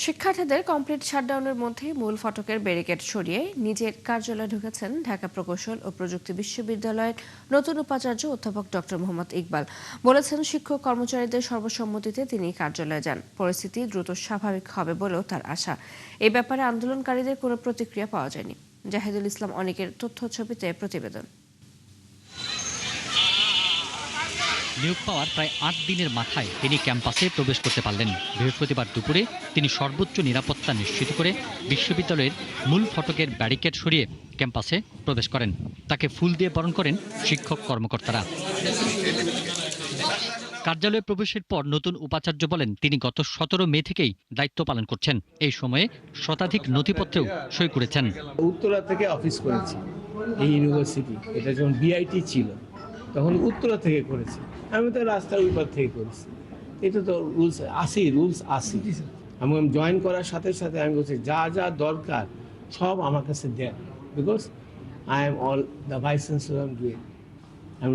শিক্ষার্থীদের কমপ্লিট শাটডাউনের মধ্যেই মূল ফটকের ব্যারিকেড সরিয়ে নিজের কার্যালয়ে ঢুকেছেন ঢাকা প্রকৌশল ও প্রযুক্তি বিশ্ববিদ্যালয়ের নতুন উপাচার্য অধ্যাপক ডক্টর মোহাম্মদ ইকবাল। বলেছেন, শিক্ষক কর্মচারীদের সর্বসম্মতিতে তিনি কার্যালয়ে যান। পরিস্থিতি দ্রুত স্বাভাবিক হবে বলেও তার আশা। এ ব্যাপারে আন্দোলনকারীদের কোনো প্রতিক্রিয়া পাওয়া যায়নি। জাহিদুল ইসলাম অনেকের তথ্য ছবিতে প্রতিবেদন। নিয়োগ পাওয়ার প্রায় ৮ দিনের মাথায় তিনি ক্যাম্পাসে প্রবেশ করতে পারলেন। বৃহস্পতিবার দুপুরে তিনি সর্বোচ্চ নিরাপত্তা নিশ্চিত করে বিশ্ববিদ্যালয়ের মূল ফটকের ব্যারিকেড সরিয়ে ক্যাম্পাসে প্রবেশ করেন। তাকে ফুল দিয়ে বরণ করেন শিক্ষক কর্মকর্তারা। কার্যালয়ে প্রবেশের পর নতুন উপাচার্য বলেন, তিনি গত ১৭ মে থেকেই দায়িত্ব পালন করছেন। এই সময়ে শতাধিক নথিপত্রেও সই করেছেন। উত্তরা থেকে অফিস করেছি এই ইউনিভার্সিটি, এটা যখন বিআইটি ছিল তখন উত্তরা থেকে করেছি। আমি তো রাস্তার ওই পার থেকে করেছি। এটা তো রুলস আসি। আমি জয়েন করার সাথে সাথে আমি বলছি যা যা দরকার সব আমার কাছে দেন, because I am all the vice chancellor doing.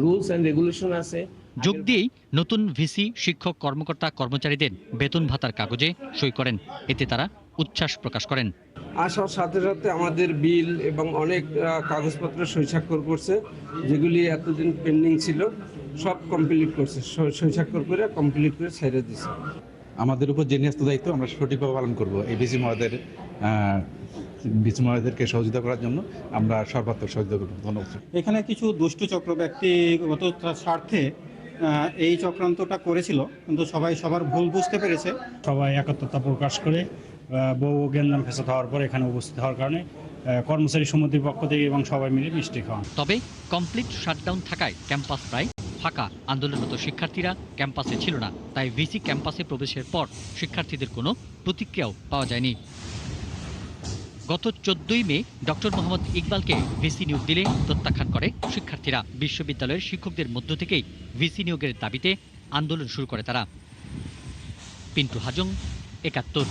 Rules and regulation আছে। যোগ দিয়েই নতুন ভিসি শিক্ষক কর্মকর্তা কর্মচারীদের বেতন ভাতার কাগজে সই করেন। এতে তারা উচ্ছ্বাস প্রকাশ করেন। আসার সাথে সাথে আমাদের বিল এবং অনেক কাগজপত্র সই স্বাক্ষর করছে, যেগুলি এতদিন পেন্ডিং ছিল সব কমপ্লিট করছে। সই স্বাক্ষর করে কমপ্লিট করে ছেড়ে দিছে। আমাদের উপর যে ন্যস্ত দায়িত্ব আমরা সঠিকভাবে পালন করব। এই ভিসি মহোদয়দেরকে সহযোগিতা করার জন্য আমরা সর্বাত্মক সহযোগিতা করব। ধন্যবাদ। এখানে কিছু দুষ্ট চক্র ব্যক্তিগত স্বার্থে এই চক্রান্তটা করেছিল, কিন্তু সবাই সবার ভুল বুঝতে পেরেছে। সবাই একত্রতা প্রকাশ করে বহু জ্ঞান ফেসাদ হওয়ার পর এখানে উপস্থিত হওয়ার কারণে কর্মচারী সমিতির পক্ষ থেকে এবং সবাই মিলে মিষ্টি খাওয়া। তবে কমপ্লিট শাটডাউন থাকায় ক্যাম্পাস প্রায় ফাঁকা। আন্দোলনরত শিক্ষার্থীরা ক্যাম্পাসে ছিল না, তাই ভিসি ক্যাম্পাসে প্রবেশের পর শিক্ষার্থীদের কোনো প্রতিক্রিয়াও পাওয়া যায়নি। গত 14ই মে ডক্টর মোহাম্মদ ইকবালকে ভিসি নিয়োগ দিলে প্রত্যাখ্যান করে শিক্ষার্থীরা। বিশ্ববিদ্যালয়ের শিক্ষকদের মধ্য থেকেই ভিসি নিয়োগের দাবিতে আন্দোলন শুরু করে তারা। পিন্টু হাজং, ৭১।